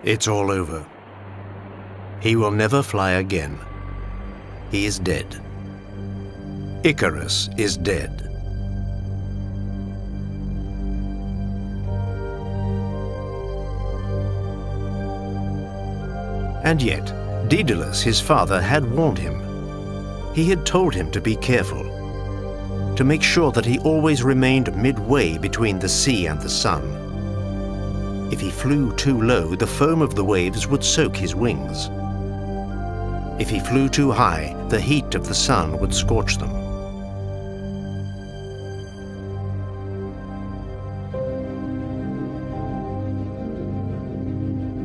It's all over. He will never fly again. He is dead. Icarus is dead. And yet, Daedalus, his father, had warned him. He had told him to be careful, to make sure that he always remained midway between the sea and the sun. If he flew too low, the foam of the waves would soak his wings. If he flew too high, the heat of the sun would scorch them.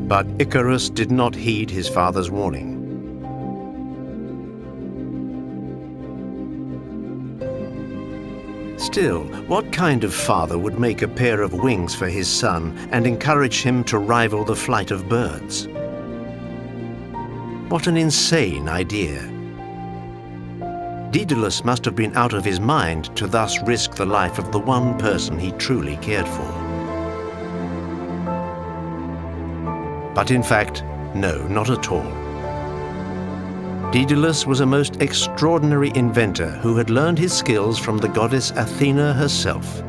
But Icarus did not heed his father's warning. Still, what kind of father would make a pair of wings for his son and encourage him to rival the flight of birds? What an insane idea. Daedalus must have been out of his mind to thus risk the life of the one person he truly cared for. But in fact, no, not at all. Dedalus was a most extraordinary inventor who had learned his skills from the goddess Athena herself.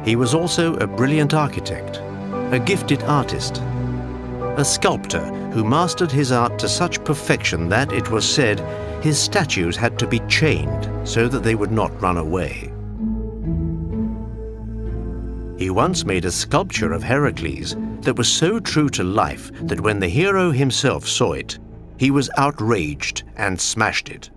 He was also a brilliant architect, a gifted artist, a sculptor who mastered his art to such perfection that, it was said, his statues had to be chained so that they would not run away. He once made a sculpture of Heracles that was so true to life that when the hero himself saw it, he was outraged and smashed it.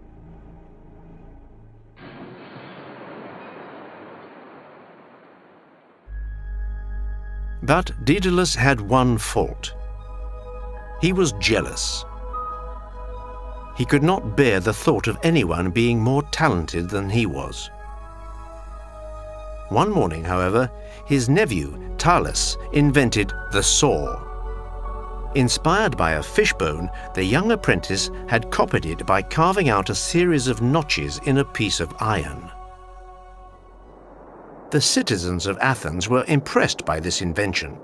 But Daedalus had one fault. He was jealous. He could not bear the thought of anyone being more talented than he was. One morning, however, his nephew, Daedalus, invented the saw. Inspired by a fishbone, the young apprentice had copied it by carving out a series of notches in a piece of iron. The citizens of Athens were impressed by this invention.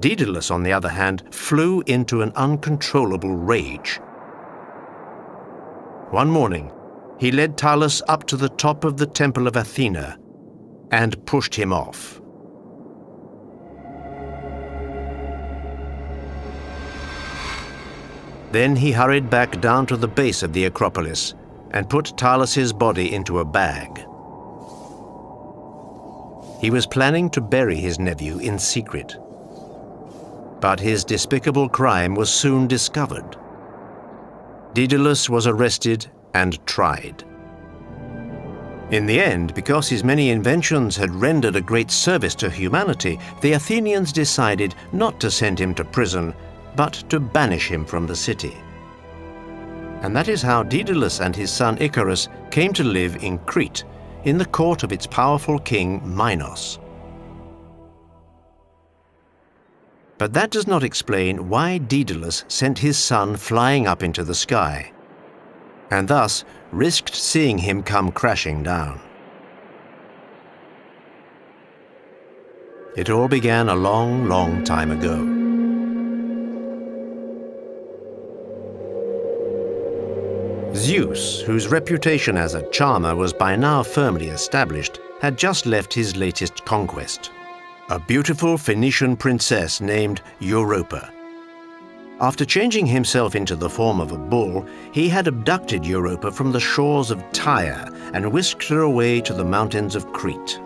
Daedalus, on the other hand, flew into an uncontrollable rage. One morning, he led Daedalus up to the top of the temple of Athena and pushed him off. Then he hurried back down to the base of the Acropolis and put Daedalus's body into a bag. He was planning to bury his nephew in secret. But his despicable crime was soon discovered. Daedalus was arrested and tried. In the end, because his many inventions had rendered a great service to humanity, the Athenians decided not to send him to prison, but to banish him from the city. And that is how Daedalus and his son Icarus came to live in Crete, in the court of its powerful king Minos. But that does not explain why Daedalus sent his son flying up into the sky, and thus risked seeing him come crashing down. It all began a long, long time ago. Zeus, whose reputation as a charmer was by now firmly established, had just left his latest conquest, a beautiful Phoenician princess named Europa. After changing himself into the form of a bull, he had abducted Europa from the shores of Tyre and whisked her away to the mountains of Crete.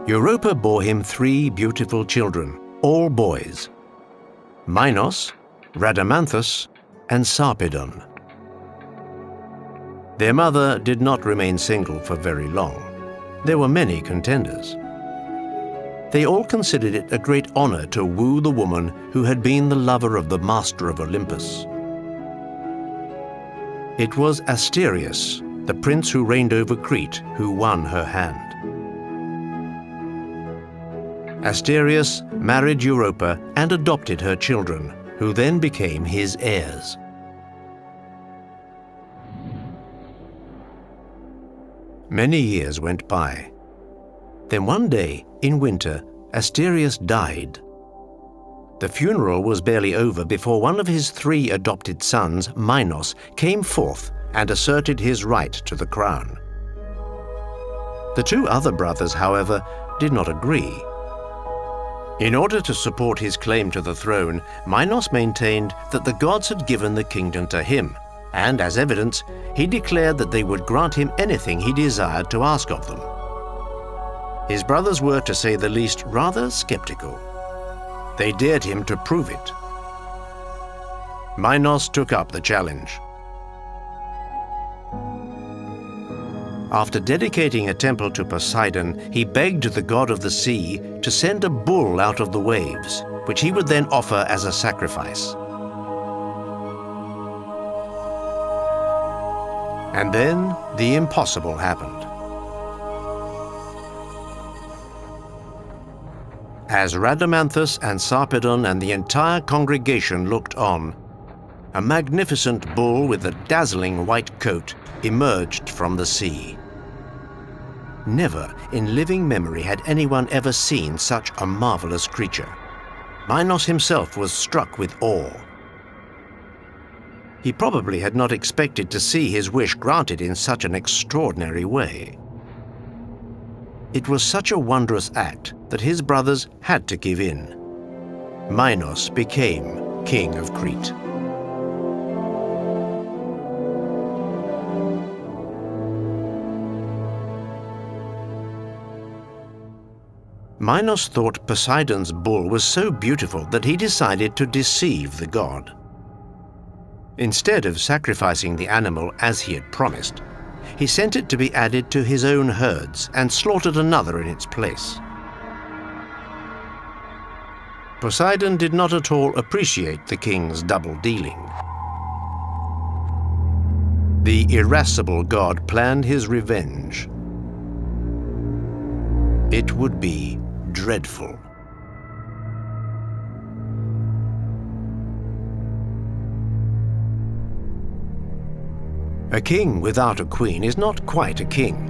Europa bore him 3 beautiful children, all boys: Minos, Rhadamanthus, and Sarpedon. Their mother did not remain single for very long. There were many contenders. They all considered it a great honor to woo the woman who had been the lover of the master of Olympus. It was Asterius, the prince who reigned over Crete, who won her hand. Asterius married Europa and adopted her children, who then became his heirs. Many years went by. Then one day, in winter, Asterius died. The funeral was barely over before one of his 3 adopted sons, Minos, came forth and asserted his right to the crown. The 2 other brothers, however, did not agree. In order to support his claim to the throne, Minos maintained that the gods had given the kingdom to him, and as evidence, he declared that they would grant him anything he desired to ask of them. His brothers were, to say the least, rather skeptical. They dared him to prove it. Minos took up the challenge. After dedicating a temple to Poseidon, he begged the god of the sea to send a bull out of the waves, which he would then offer as a sacrifice. And then the impossible happened. As Rhadamanthus and Sarpedon and the entire congregation looked on, a magnificent bull with a dazzling white coat emerged from the sea. Never in living memory had anyone ever seen such a marvelous creature. Minos himself was struck with awe. He probably had not expected to see his wish granted in such an extraordinary way. It was such a wondrous act that his brothers had to give in. Minos became king of Crete. Minos thought Poseidon's bull was so beautiful that he decided to deceive the god. Instead of sacrificing the animal as he had promised, he sent it to be added to his own herds and slaughtered another in its place. Poseidon did not at all appreciate the king's double dealing. The irascible god planned his revenge. It would be dreadful. A king without a queen is not quite a king.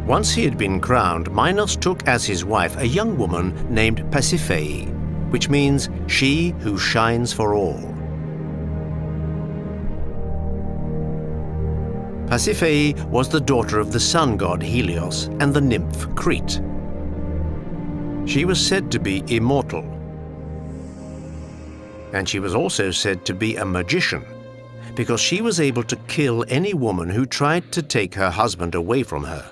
Once he had been crowned, Minos took as his wife a young woman named Pasiphaë, which means she who shines for all. Pasiphaë was the daughter of the sun god Helios and the nymph Crete. She was said to be immortal, and she was also said to be a magician, because she was able to kill any woman who tried to take her husband away from her.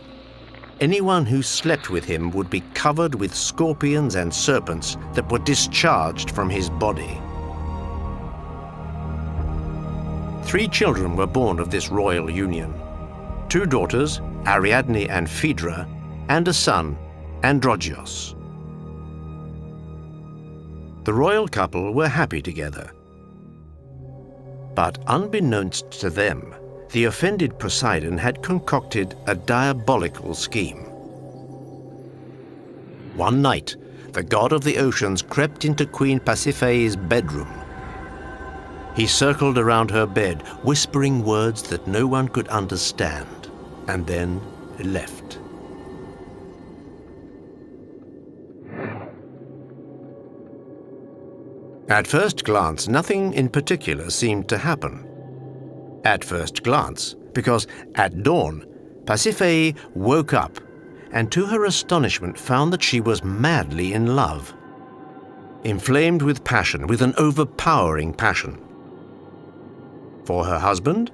Anyone who slept with him would be covered with scorpions and serpents that were discharged from his body. 3 children were born of this royal union: 2 daughters, Ariadne and Phaedra, and a son, Androgeos. The royal couple were happy together. But unbeknownst to them, the offended Poseidon had concocted a diabolical scheme. One night, the god of the oceans crept into Queen Pasiphaë's bedroom. He circled around her bed, whispering words that no one could understand, and then left. At first glance, nothing in particular seemed to happen. At first glance, because at dawn, Pasiphaë woke up and to her astonishment found that she was madly in love. Inflamed with passion, with an overpowering passion. For her husband?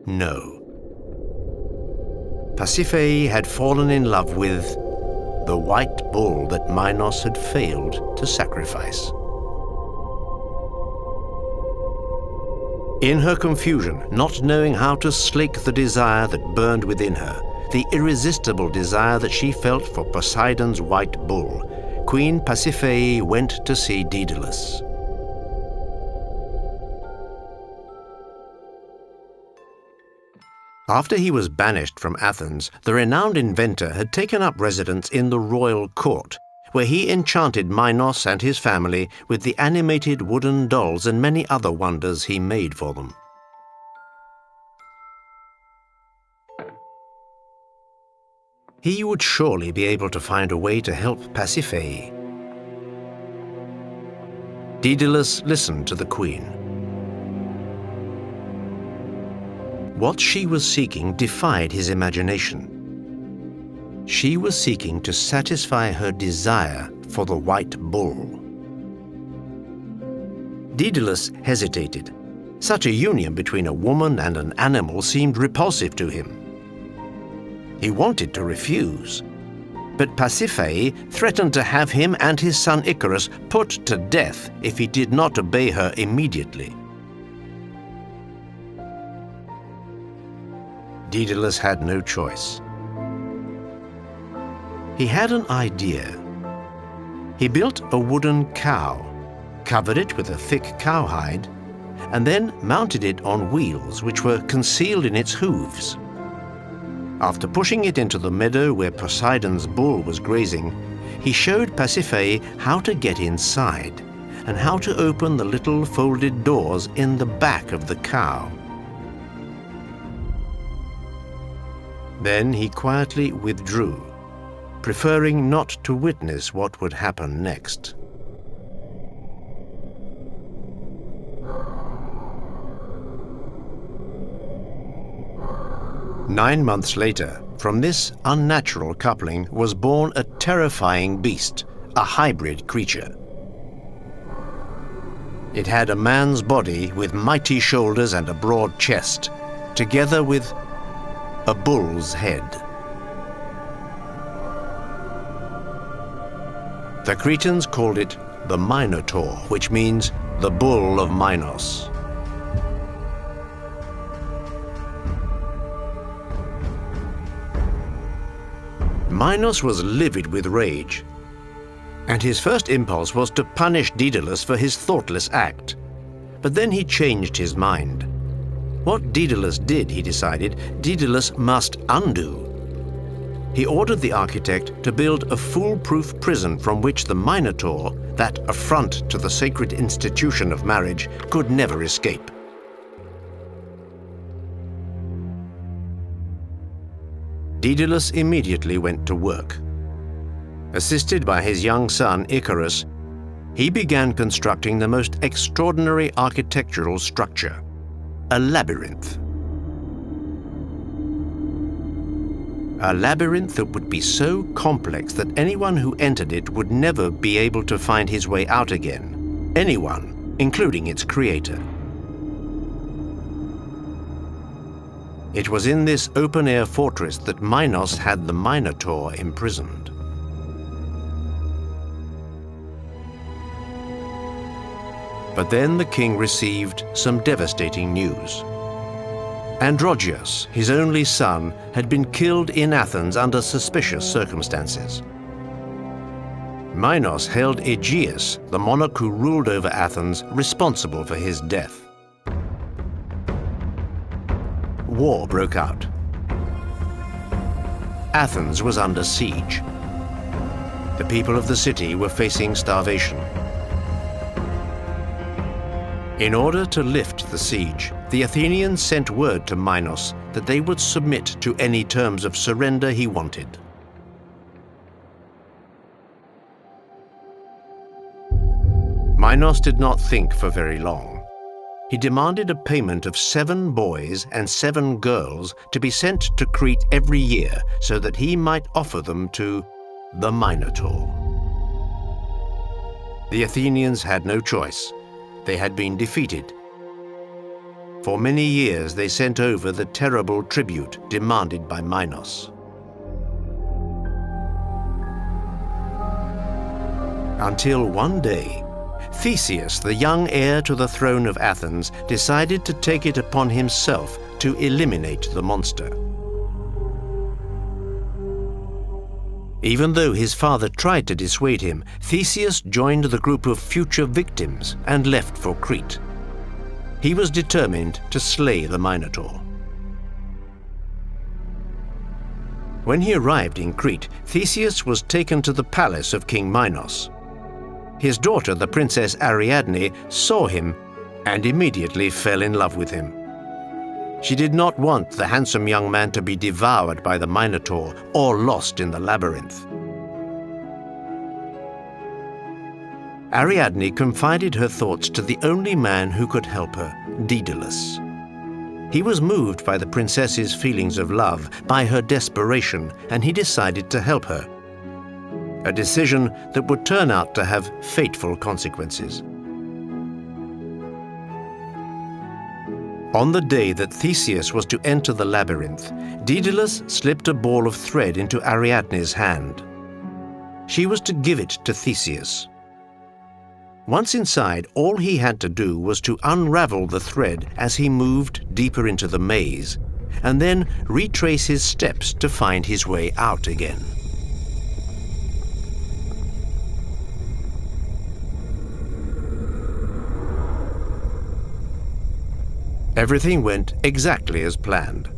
No. Pasiphaë had fallen in love with the white bull that Minos had failed to sacrifice. In her confusion, not knowing how to slake the desire that burned within her, the irresistible desire that she felt for Poseidon's white bull, Queen Pasiphaë went to see Daedalus. After he was banished from Athens, the renowned inventor had taken up residence in the royal court, where he enchanted Minos and his family with the animated wooden dolls and many other wonders he made for them. He would surely be able to find a way to help Pasiphaë. Daedalus listened to the queen. What she was seeking defied his imagination. She was seeking to satisfy her desire for the white bull. Daedalus hesitated. Such a union between a woman and an animal seemed repulsive to him. He wanted to refuse, but Pasiphaë threatened to have him and his son Icarus put to death if he did not obey her immediately. Daedalus had no choice. He had an idea. He built a wooden cow, covered it with a thick cowhide, and then mounted it on wheels which were concealed in its hooves. After pushing it into the meadow where Poseidon's bull was grazing, he showed Pasiphaë how to get inside and how to open the little folded doors in the back of the cow. Then he quietly withdrew, preferring not to witness what would happen next. Nine months later, from this unnatural coupling was born a terrifying beast, a hybrid creature. It had a man's body with mighty shoulders and a broad chest, together with a bull's head. The Cretans called it the Minotaur, which means the bull of Minos. Minos was livid with rage, and his first impulse was to punish Daedalus for his thoughtless act. But then he changed his mind. What Daedalus did, he decided, Daedalus must undo. He ordered the architect to build a foolproof prison from which the Minotaur, that affront to the sacred institution of marriage, could never escape. Daedalus immediately went to work. Assisted by his young son Icarus, he began constructing the most extraordinary architectural structure, a labyrinth. A labyrinth that would be so complex that anyone who entered it would never be able to find his way out again. Anyone, including its creator. It was in this open-air fortress that Minos had the Minotaur imprisoned. But then the king received some devastating news. Androgeus, his only son, had been killed in Athens under suspicious circumstances. Minos held Aegeus, the monarch who ruled over Athens, responsible for his death. War broke out. Athens was under siege. The people of the city were facing starvation. In order to lift the siege, the Athenians sent word to Minos that they would submit to any terms of surrender he wanted. Minos did not think for very long. He demanded a payment of 7 boys and 7 girls to be sent to Crete every year so that he might offer them to the Minotaur. The Athenians had no choice. They had been defeated. For many years they sent over the terrible tribute demanded by Minos. Until one day, Theseus, the young heir to the throne of Athens, decided to take it upon himself to eliminate the monster. Even though his father tried to dissuade him, Theseus joined the group of future victims and left for Crete. He was determined to slay the Minotaur. When he arrived in Crete, Theseus was taken to the palace of King Minos. His daughter, the Princess Ariadne, saw him and immediately fell in love with him. She did not want the handsome young man to be devoured by the Minotaur or lost in the labyrinth. Ariadne confided her thoughts to the only man who could help her, Daedalus. He was moved by the princess's feelings of love, by her desperation, and he decided to help her. A decision that would turn out to have fateful consequences. On the day that Theseus was to enter the labyrinth, Daedalus slipped a ball of thread into Ariadne's hand. She was to give it to Theseus. Once inside, all he had to do was to unravel the thread as he moved deeper into the maze, and then retrace his steps to find his way out again. Everything went exactly as planned.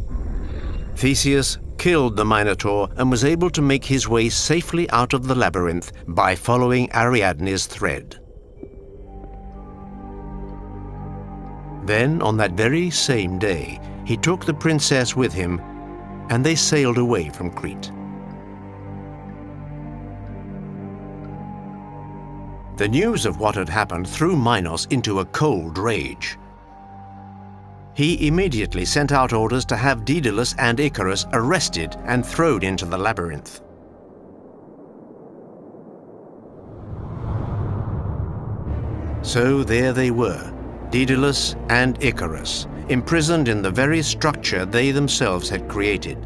Theseus killed the Minotaur and was able to make his way safely out of the labyrinth by following Ariadne's thread. Then, on that very same day, he took the princess with him, and they sailed away from Crete. The news of what had happened threw Minos into a cold rage. He immediately sent out orders to have Dedalus and Icarus arrested and thrown into the labyrinth. So there they were, Dedalus and Icarus, imprisoned in the very structure they themselves had created.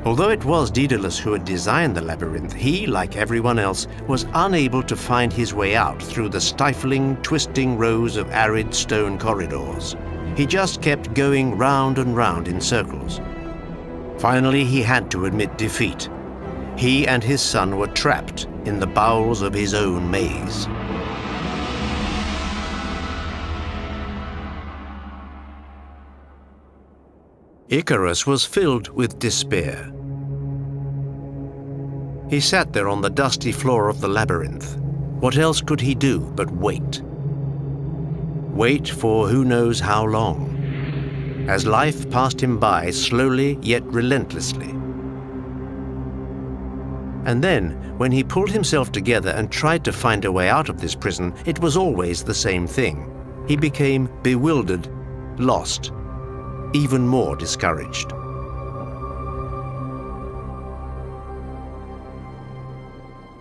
Although it was Dedalus who had designed the labyrinth, he, like everyone else, was unable to find his way out through the stifling, twisting rows of arid stone corridors. He just kept going round and round in circles. Finally, he had to admit defeat. He and his son were trapped in the bowels of his own maze. Icarus was filled with despair. He sat there on the dusty floor of the labyrinth. What else could he do but wait? Wait for who knows how long, as life passed him by slowly yet relentlessly. And then, when he pulled himself together and tried to find a way out of this prison, it was always the same thing. He became bewildered, lost, even more discouraged.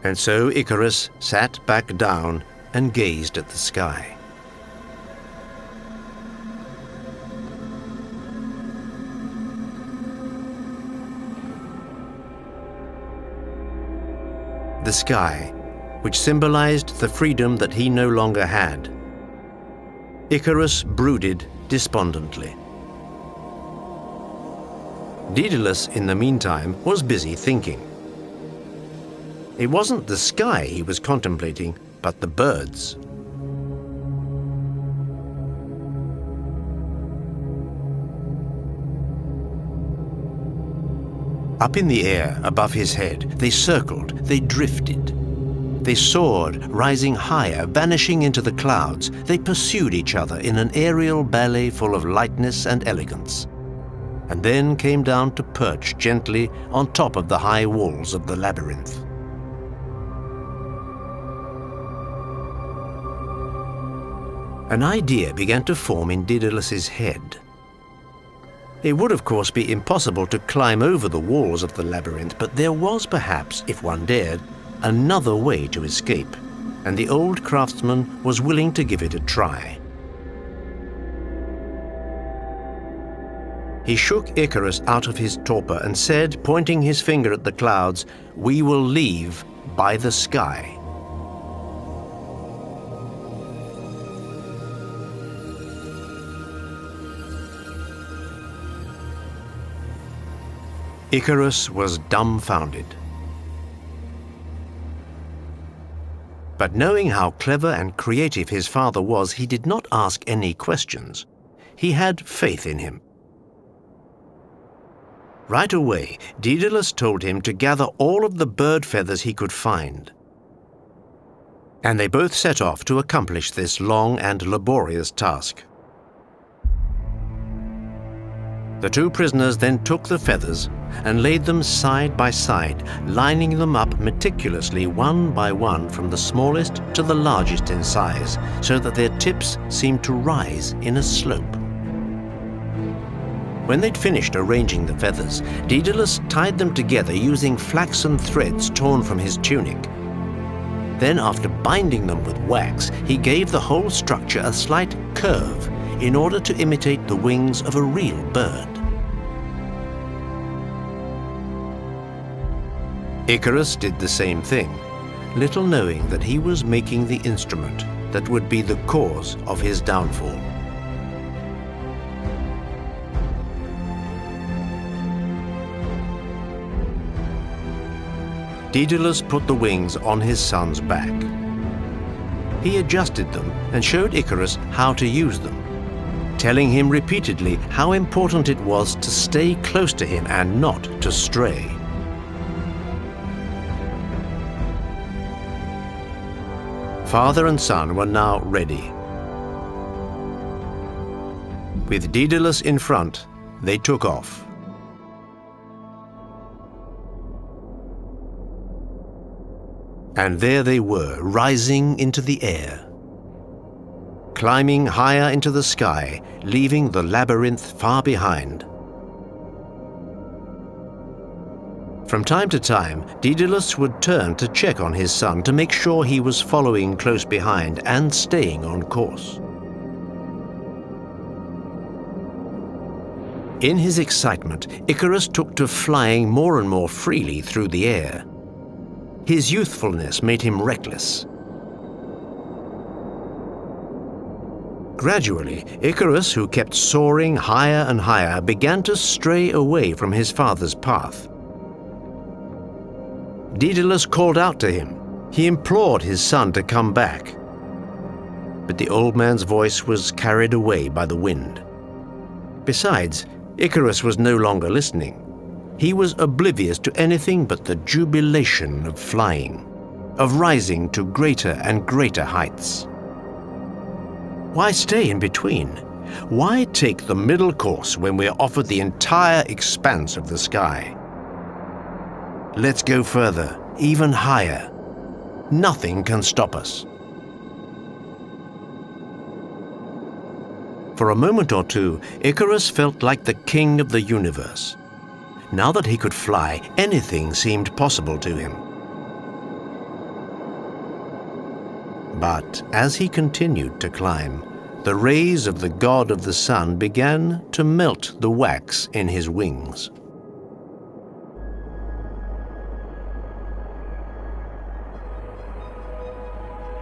And so Icarus sat back down and gazed at the sky. The sky, which symbolized the freedom that he no longer had. Icarus brooded despondently. Daedalus, in the meantime, was busy thinking. It wasn't the sky he was contemplating, but the birds. Up in the air above his head, they circled, they drifted. They soared, rising higher, vanishing into the clouds. They pursued each other in an aerial ballet full of lightness and elegance, and then came down to perch gently on top of the high walls of the labyrinth. An idea began to form in Daedalus's head. It would, of course, be impossible to climb over the walls of the labyrinth, but there was perhaps, if one dared, another way to escape, and the old craftsman was willing to give it a try. He shook Icarus out of his torpor and said, pointing his finger at the clouds, "We will leave by the sky." Icarus was dumbfounded. But knowing how clever and creative his father was, he did not ask any questions. He had faith in him. Right away, Daedalus told him to gather all of the bird feathers he could find. And they both set off to accomplish this long and laborious task. The two prisoners then took the feathers and laid them side by side, lining them up meticulously one by one from the smallest to the largest in size, so that their tips seemed to rise in a slope. When they'd finished arranging the feathers, Daedalus tied them together using flaxen threads torn from his tunic. Then, after binding them with wax, he gave the whole structure a slight curve in order to imitate the wings of a real bird. Icarus did the same thing, little knowing that he was making the instrument that would be the cause of his downfall. Daedalus put the wings on his son's back. He adjusted them and showed Icarus how to use them, telling him repeatedly how important it was to stay close to him and not to stray. Father and son were now ready. With Daedalus in front, they took off. And there they were, rising into the air, climbing higher into the sky, leaving the labyrinth far behind. From time to time, Daedalus would turn to check on his son to make sure he was following close behind and staying on course. In his excitement, Icarus took to flying more and more freely through the air. His youthfulness made him reckless. Gradually, Icarus, who kept soaring higher and higher, began to stray away from his father's path. Daedalus called out to him. He implored his son to come back. But the old man's voice was carried away by the wind. Besides, Icarus was no longer listening. He was oblivious to anything but the jubilation of flying, of rising to greater and greater heights. Why stay in between? Why take the middle course when we're offered the entire expanse of the sky? Let's go further, even higher. Nothing can stop us. For a moment or two, Icarus felt like the king of the universe. Now that he could fly, anything seemed possible to him. But as he continued to climb, the rays of the god of the sun began to melt the wax in his wings.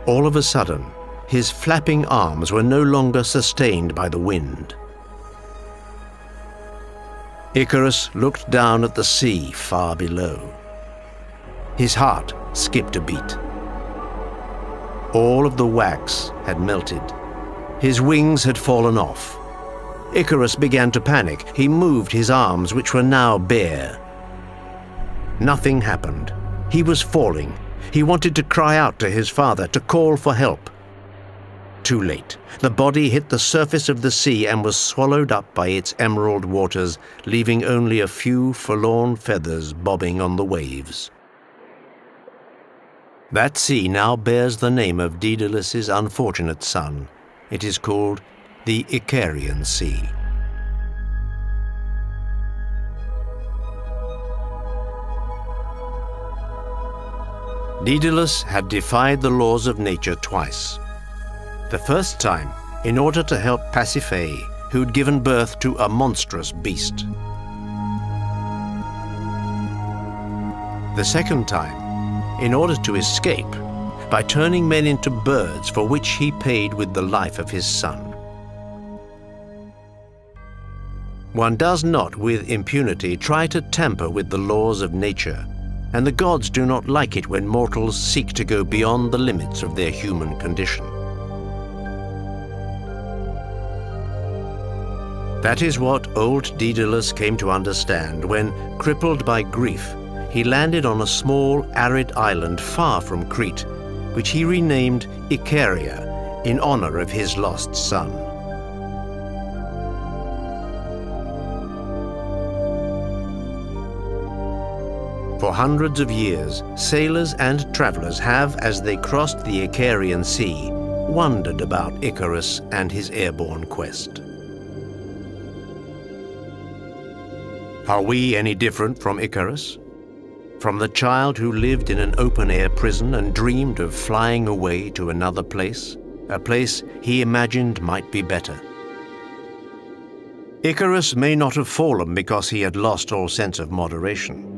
All of a sudden, his flapping arms were no longer sustained by the wind. Icarus looked down at the sea far below. His heart skipped a beat. All of the wax had melted. His wings had fallen off. Icarus began to panic. He moved his arms, which were now bare. Nothing happened. He was falling. He wanted to cry out to his father, to call for help. Too late. The body hit the surface of the sea and was swallowed up by its emerald waters, leaving only a few forlorn feathers bobbing on the waves. That sea now bears the name of Daedalus's unfortunate son. It is called the Icarian Sea. Daedalus had defied the laws of nature twice. The first time, in order to help Pasiphaë, who'd given birth to a monstrous beast. The second time, in order to escape, by turning men into birds, for which he paid with the life of his son. One does not, with impunity, try to tamper with the laws of nature, and the gods do not like it when mortals seek to go beyond the limits of their human condition. That is what old Daedalus came to understand when, crippled by grief, he landed on a small, arid island far from Crete, which he renamed Icaria in honor of his lost son. For hundreds of years, sailors and travelers have, as they crossed the Icarian Sea, wondered about Icarus and his airborne quest. Are we any different from Icarus? From the child who lived in an open-air prison and dreamed of flying away to another place, a place he imagined might be better. Icarus may not have fallen because he had lost all sense of moderation.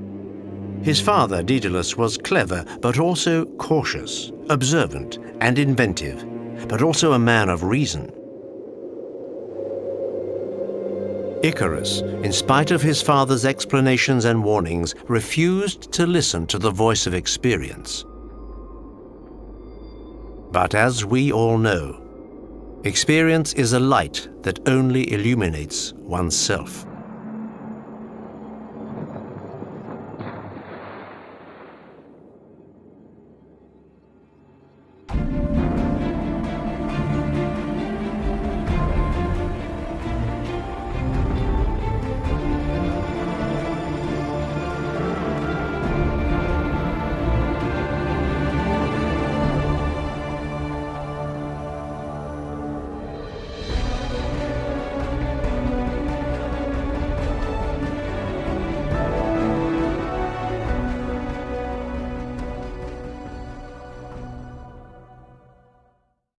His father, Daedalus, was clever, but also cautious, observant, and inventive, but also a man of reason. Icarus, in spite of his father's explanations and warnings, refused to listen to the voice of experience. But as we all know, experience is a light that only illuminates oneself.